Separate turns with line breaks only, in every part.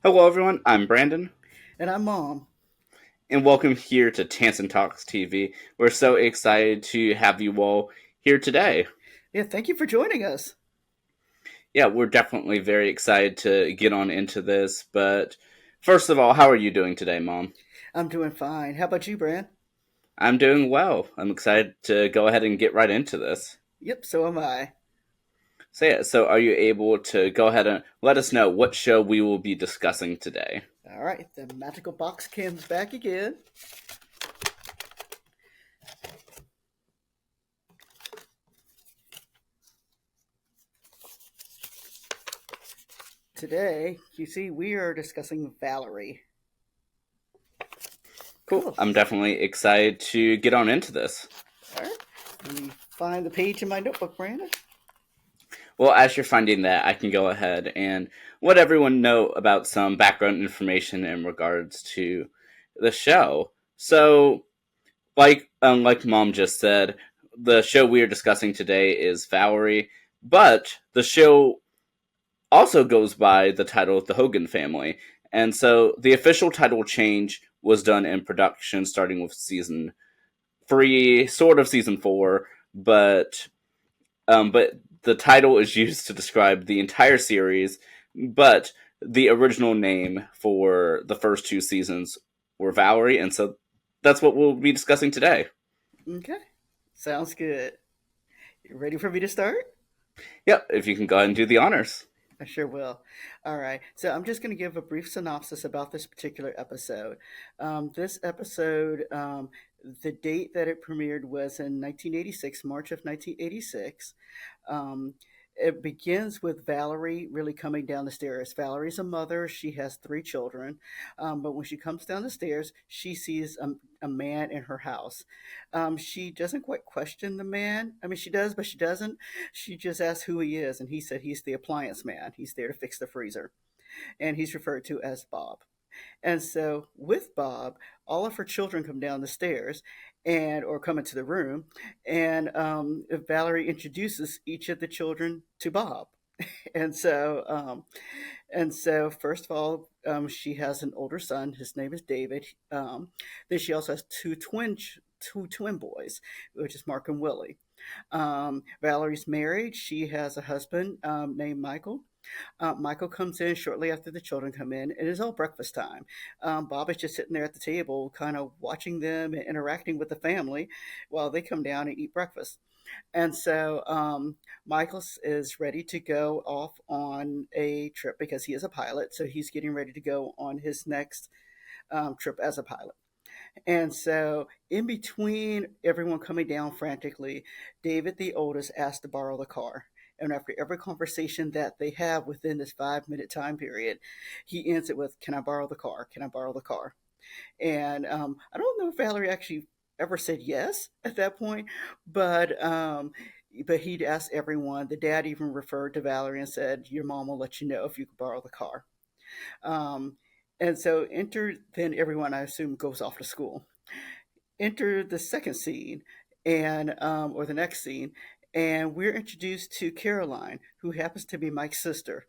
Hello, everyone. I'm Brandon,
And I'm Mom.
and welcome here to Tansson Talks TV. We're so excited to have you all here today.
Yeah, thank you for joining us.
Yeah, we're definitely very excited to get on into this. But first of all, how are you doing today, Mom?
I'm doing fine. How about you, Brand?
I'm doing well. I'm excited to go ahead and get right into this.
Yep, so am I.
So are you able to go ahead and let us know what show we will be discussing today?
All right, the magical box comes back again. Today, you see, we are discussing Valerie.
Cool.
Cool.
I'm definitely excited to get on into this.
All right, let me find the page in my notebook, Brandon.
Well, as you're finding that, I can go ahead and let everyone know about some background information in regards to the show. So, like Mom just said, the show we are discussing today is Valerie, but the show also goes by the title of the Hogan Family, and so the official title change was done in production starting with season three, sort of season four, but the title is used to describe the entire series, but the original name for the first two seasons were Valerie, and so that's what we'll be discussing today.
Okay, sounds good. You ready for me to start?
Yep, if you can go ahead and do the honors.
I sure will. All right. So I'm just going to give a brief synopsis about this particular episode. This episode, the date that it premiered was in 1986, March of 1986. Um, it begins with Valerie really coming down the stairs. Valerie's a mother. She has three children. But when she comes down the stairs, she sees a man in her house. She doesn't quite question the man. I mean, she does, but she doesn't. She just asks who he is, and he said he's the appliance man. He's there to fix the freezer, and he's referred to as Bob. And so, with Bob, all of her children come down the stairs, and or come into the room, and Valerie introduces each of the children to Bob. And so, first of all, she has an older son. His name is David. Then she also has two twin boys, which is Mark and Willie. Valerie's married. She has a husband named Michael. Michael comes in shortly after the children come in. It is all breakfast time. Bob is just sitting there at the table, kind of watching them and interacting with the family while they come down and eat breakfast. And so Michael is ready to go off on a trip because he is a pilot. So he's getting ready to go on his next trip as a pilot. And so, in between everyone coming down frantically, David, the oldest, asked to borrow the car. And after every conversation that they have within this 5 minute time period, he ends it with, "Can I borrow the car? Can I borrow the car?" And I don't know if Valerie actually ever said yes at that point, but he'd asked everyone. The dad even referred to Valerie and said, "Your mom will let you know if you can borrow the car." Um, and so enter then everyone, I assume, goes off to school. Enter the second scene, and or the next scene, and we're introduced to Caroline, who happens to be Mike's sister.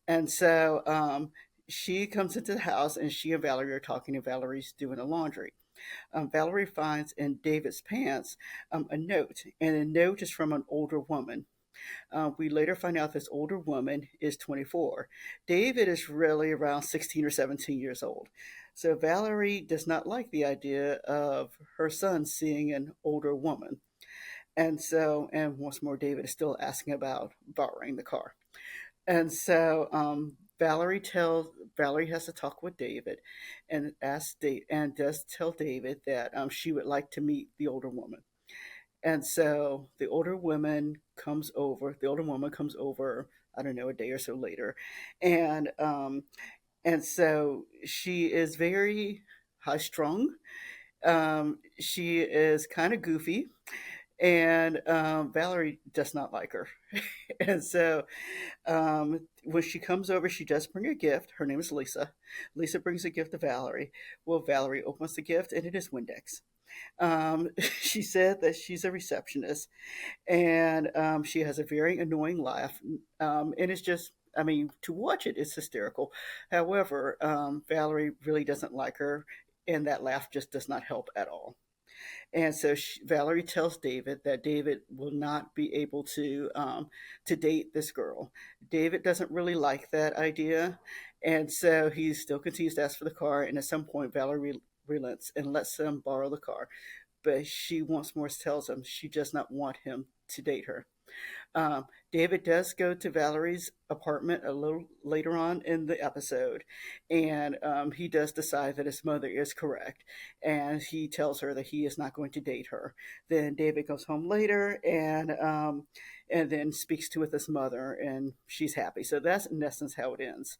And so she comes into the house, and she and Valerie are talking, and Valerie's doing the laundry. Valerie finds in David's pants a note, and the note is from an older woman. We later find out this older woman is 24. David is really around 16 or 17 years old. So Valerie does not like the idea of her son seeing an older woman. And once more, David is still asking about borrowing the car. And so Valerie has to talk with David, and and does tell David that she would like to meet the older woman. And so the older woman comes over, I don't know, a day or so later. And so she is very high strung. She is kind of goofy, and Valerie does not like her. And so when she comes over, she does bring a gift. Her name is Lisa. Lisa brings a gift to Valerie. Well, Valerie opens the gift, and it is Windex. She said that she's a receptionist, and she has a very annoying laugh, and it's just I mean, to watch it, it's hysterical. However, Valerie really doesn't like her, and that laugh just does not help at all. And so Valerie tells David that David will not be able to date this girl. David doesn't really like that idea, and so he still continues to ask for the car. And at some point, Valerie relents and lets him borrow the car, but she once more tells him she does not want him to date her. Um, David does go to Valerie's apartment a little later on in the episode, and he does decide that his mother is correct, and he tells her that he is not going to date her. Then David goes home later and then speaks to with his mother, and she's happy. So that's in essence how it ends.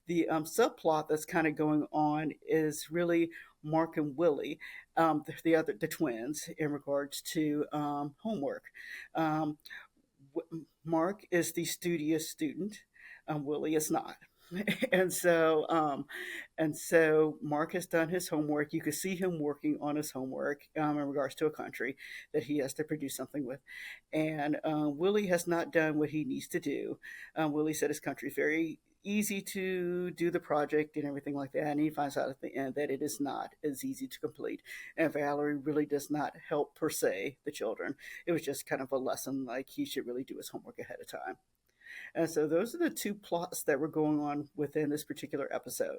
The subplot that's kind of going on is really Mark and Willie, the twins, in regards to homework. Um, Mark is the studious student. Willie is not. and so Mark has done his homework. You can see him working on his homework in regards to a country that he has to produce something with, and Willie has not done what he needs to do. Willie said his country is very easy to do the project and everything like that, and he finds out at the end that it is not as easy to complete. And Valerie really does not help per se the children. It was just kind of a lesson, like he should really do his homework ahead of time. And so those are the two plots that were going on within this particular episode.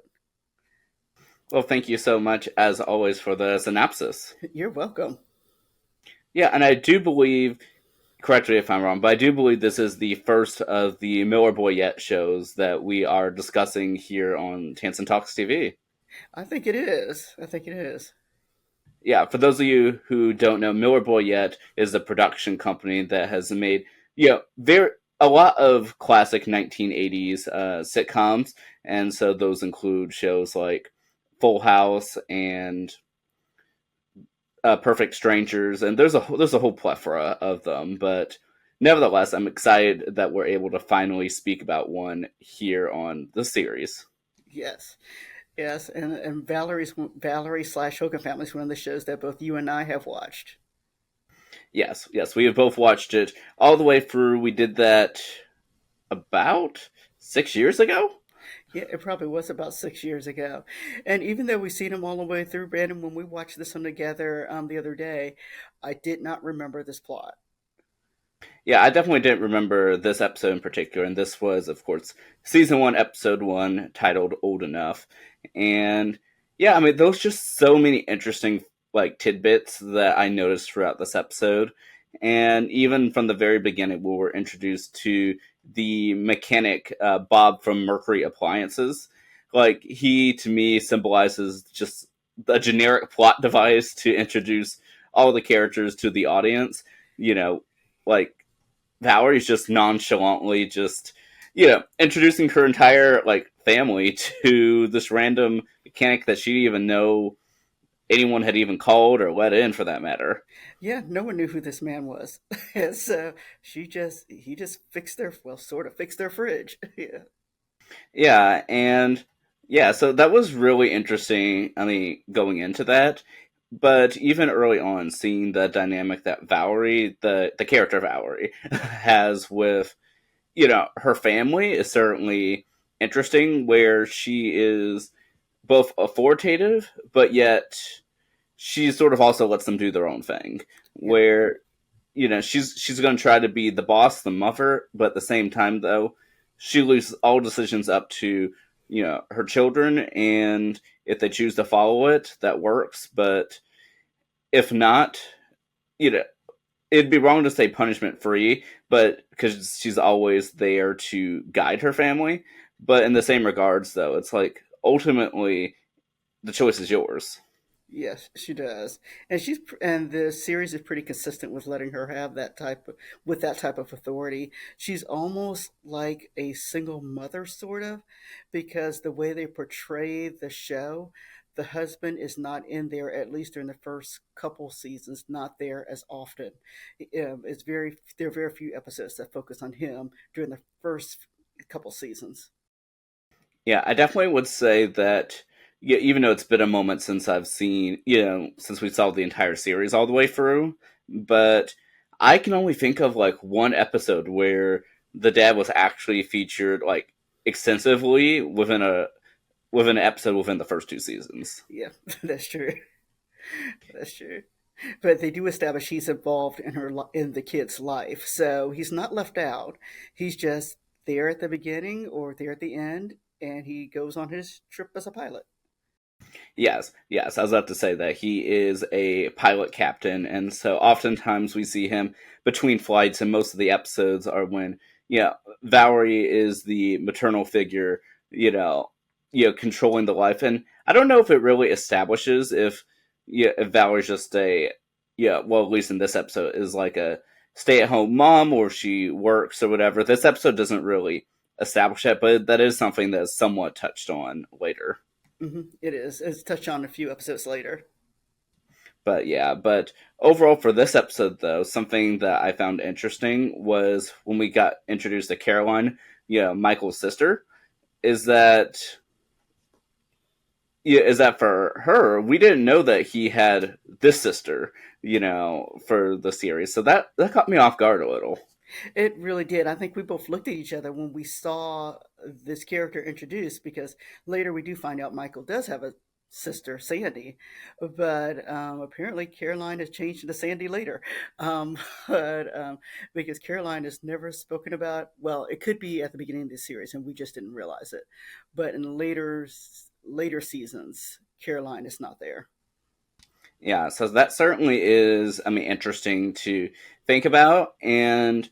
Well, thank you so much, as always, for the synopsis.
You're welcome.
Yeah, and I do believe, correct me if I'm wrong, but I do believe this is the first of the Miller-Boyett shows that we are discussing here on Tansson Talks TV.
I think it is. I think it is.
Yeah, for those of you who don't know, Miller-Boyett is a production company that has made, a lot of classic 1980s sitcoms, and so those include shows like Full House and Perfect Strangers, and there's a whole plethora of them. But nevertheless, I'm excited that we're able to finally speak about one here on the series.
Yes. Yes, and Valerie slash Hogan Family is one of the shows that both you and I have watched.
Yes, we have both watched it all the way through. We did that about 6 years ago.
Yeah, it probably was about 6 years ago. And even though we've seen them all the way through, Brandon, when we watched this one together the other day, I did not remember this plot.
Yeah, I definitely didn't remember this episode in particular, and this was, of course, season 1, episode 1, titled "Old Enough." And yeah, I mean, there was just so many interesting like tidbits that I noticed throughout this episode, and even from the very beginning, we were introduced to the mechanic Bob from Mercury Appliances. Like, he to me symbolizes just a generic plot device to introduce all the characters to the audience. You know, like Valerie's just nonchalantly just introducing her entire like family to this random mechanic that she didn't even know anyone had even called or let in, for that matter.
Yeah, no one knew who this man was. So he just fixed sort of fixed their fridge. Yeah.
Yeah, and yeah, so that was really interesting. I mean, going into that, but even early on, seeing the dynamic that Valerie, the character Valerie, has with her family is certainly interesting. Where she is both authoritative, but yet she sort of also lets them do their own thing.
Yep.
Where she's going to try to be the boss, the mother, but at the same time, though, she leaves all decisions up to her children, and if they choose to follow it, that works. But if not, it'd be wrong to say punishment free, but because she's always there to guide her family. But in the same regards, though, it's like ultimately the choice is yours.
Yes, she does, and the series is pretty consistent with letting her have that type of authority. She's almost like a single mother, sort of, because the way they portray the show, the husband is not in there, at least during the first couple seasons, not there as often. There are very few episodes that focus on him during the first couple seasons.
Yeah, I definitely would say that. Yeah, even though it's been a moment since I've seen, since we saw the entire series all the way through, but I can only think of like one episode where the dad was actually featured like extensively within an episode within the first two seasons.
Yeah, that's true. That's true. But they do establish he's involved in in the kid's life, so he's not left out. He's just there at the beginning or there at the end, and he goes on his trip as a pilot.
Yes, yes. I was about to say that he is a pilot captain, and so oftentimes we see him between flights, and most of the episodes are when, yeah, Valerie is the maternal figure, controlling the life. And I don't know if it really establishes if Valerie's just well, at least in this episode, is like a stay-at-home mom or she works or whatever. This episode doesn't really establish that, but that is something that's somewhat touched on later.
It is. It's touched on a few episodes later.
But yeah, but overall for this episode though, something that I found interesting was when we got introduced to Caroline, Michael's sister, is that for her, we didn't know that he had this sister, for the series. So that caught me off guard a little.
It really did. I think we both looked at each other when we saw this character introduced because later we do find out Michael does have a sister, Sandy, but apparently Caroline has changed into Sandy later. But because Caroline is never spoken about, well, it could be at the beginning of the series and we just didn't realize it. But in later seasons, Caroline is not there.
Yeah, so that certainly is, I mean, interesting to think about. And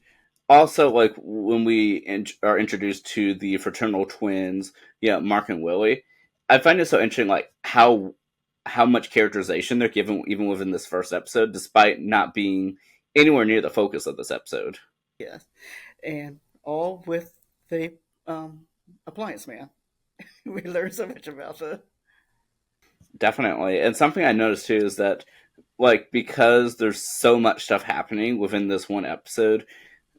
also, like, when we are introduced to the fraternal twins, Mark and Willie, I find it so interesting, like, how much characterization they're given even within this first episode, despite not being anywhere near the focus of this episode.
Yes. And all with the appliance man. We learned so much about that.
Definitely. And something I noticed too is that, like, because there's so much stuff happening within this one episode,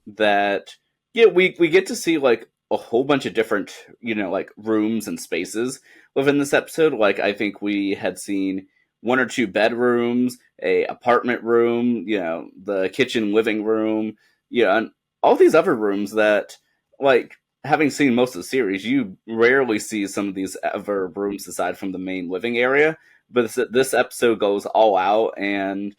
that we get to see like a whole bunch of different, like rooms and spaces within this episode. Like, I think we had seen one or two bedrooms, a apartment room, the kitchen living room, and all these other rooms that, like, having seen most of the series, you rarely see some of these other rooms aside from the main living area. But this episode goes all out and,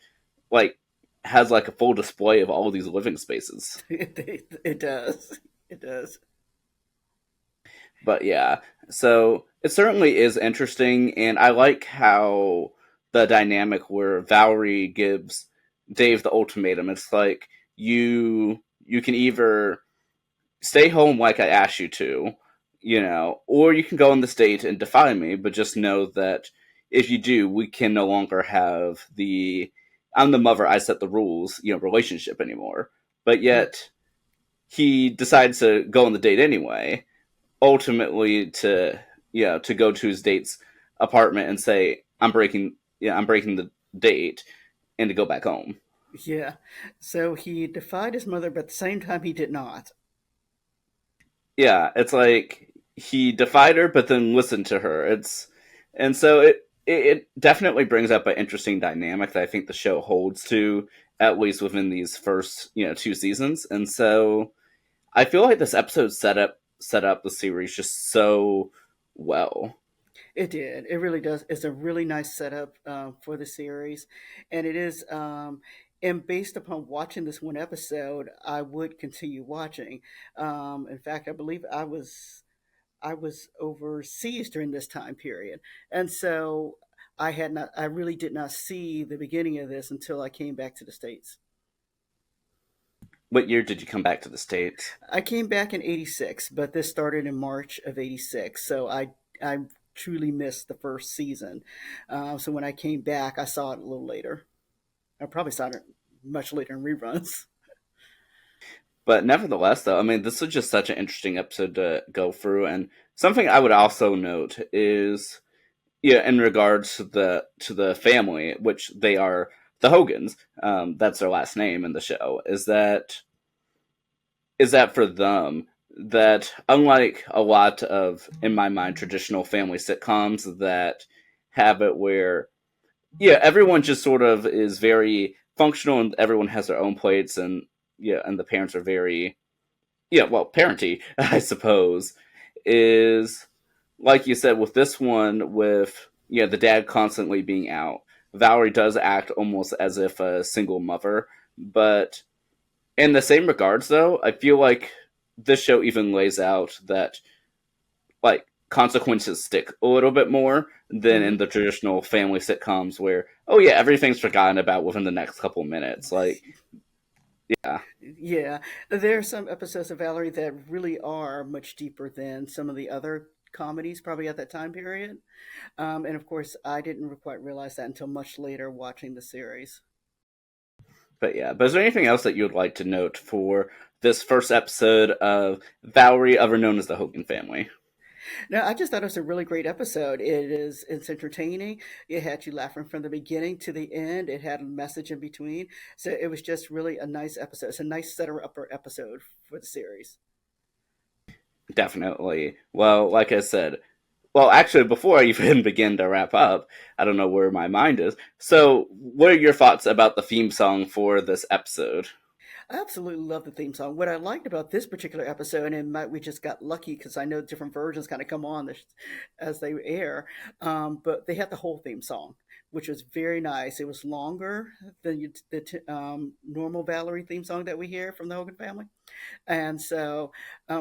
like, has like a full display of all of these living spaces.
It does. It does.
But yeah, so it certainly is interesting, and I like how the dynamic where Valerie gives Dave the ultimatum. It's like you can either stay home like I asked you to, or you can go on this date and defy me, but just know that if you do, we can no longer have the I'm the mother, I set the rules, relationship anymore. But yet he decides to go on the date anyway, ultimately to go to his date's apartment and say, I'm breaking the date, and to go back home.
Yeah. So he defied his mother, but at the same time, he did not.
Yeah, it's like he defied her, but then listened to her. And so it definitely brings up an interesting dynamic that I think the show holds to, at least within these first two seasons. And so I feel like this episode set up the series just so well.
It did. It really does. It's a really nice setup for the series, and it is. And based upon watching this one episode, I would continue watching. In fact, I believe I was overseas during this time period, and so I had not. I really did not see the beginning of this until I came back to the states.
What year did you come back to the States?
I came back in '86, but this started in March of '86, so I truly missed the first season. So when I came back, I saw it a little later. I probably saw it much later in reruns.
But nevertheless, though, I mean, this was just such an interesting episode to go through. And something I would also note is, in regards to the family, which they are the Hogans, that's their last name in the show, is that for them, that unlike a lot of, in my mind, traditional family sitcoms that have it where, everyone just sort of is very functional and everyone has their own plates, and and the parents are very, well, parenty, I suppose. is, like you said, with this one, with the dad constantly being out, Valerie does act almost as if a single mother. But in the same regards, though, I feel like this show even lays out that like consequences stick a little bit more than in
Hmm.
the traditional family sitcoms where, oh yeah, everything's forgotten about within the next couple minutes. Like, yeah,
Yeah, there are some episodes of Valerie that really are much deeper than some of the other comedies, probably at that time period. And of course, I didn't quite realize that until much later watching the series.
but yeah. But is there anything else that you would like to note for this first episode of Valerie, ever known as the Hogan Family?
No, I just thought it was a really great episode. It's entertaining. It had you laughing from the beginning to the end. It had a message in between. So it was just really a nice episode. It's a nice setter upper episode for the series.
Definitely. Well, like I said, well, actually, before I even begin to wrap up, I don't know where my mind is. So, what are your thoughts about the theme song for this episode?
I absolutely love the theme song. What I liked about this particular episode, and we just got lucky because I know different versions kind of come on as they air, but they had the whole theme song, which was very nice. It was longer than the normal Valerie theme song that we hear from the Hogan family. And so,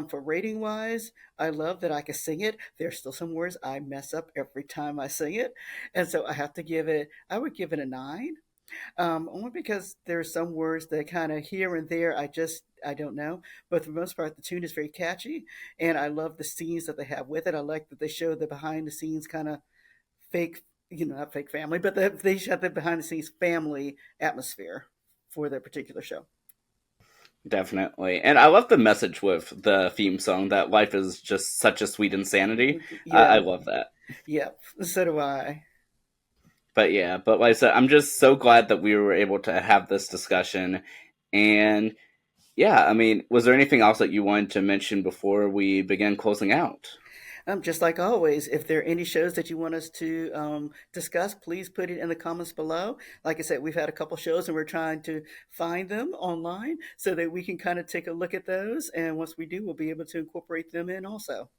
for rating wise, I love that I can sing it. There's still some words I mess up every time I sing it. And so I would give it a 9, only because there are some words that kind of here and there I don't know, but for the most part the tune is very catchy, and I love the scenes that they have with it. I like that they show the behind the scenes kind of fake, not fake family, but they shot the behind the scenes family atmosphere for their particular show.
Definitely. And I love the message with the theme song that life is just such a sweet insanity. I
Yeah,
love that.
yeah, so do I.
But yeah, but like I said, I'm just so glad that we were able to have this discussion. And yeah, I mean, was there anything else that you wanted to mention before we begin closing out?
Just like always, if there are any shows that you want us to discuss, please put it in the comments below. Like I said, we've had a couple shows and we're trying to find them online so that we can kind of take a look at those. And once we do, we'll be able to incorporate them in also.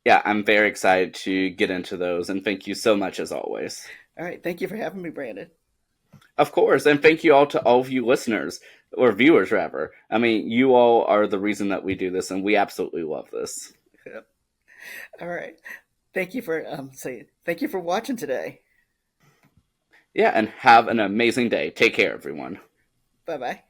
Yeah, I'm very excited to get into those. And thank you so much as always.
All right. Thank you for having me, Brandon.
Of course. And thank you all to all of you listeners, or viewers rather. I mean, you all are the reason that we do this, and we absolutely love this.
All right. Thank you for watching today.
Yeah, and have an amazing day. Take care, everyone.
Bye bye.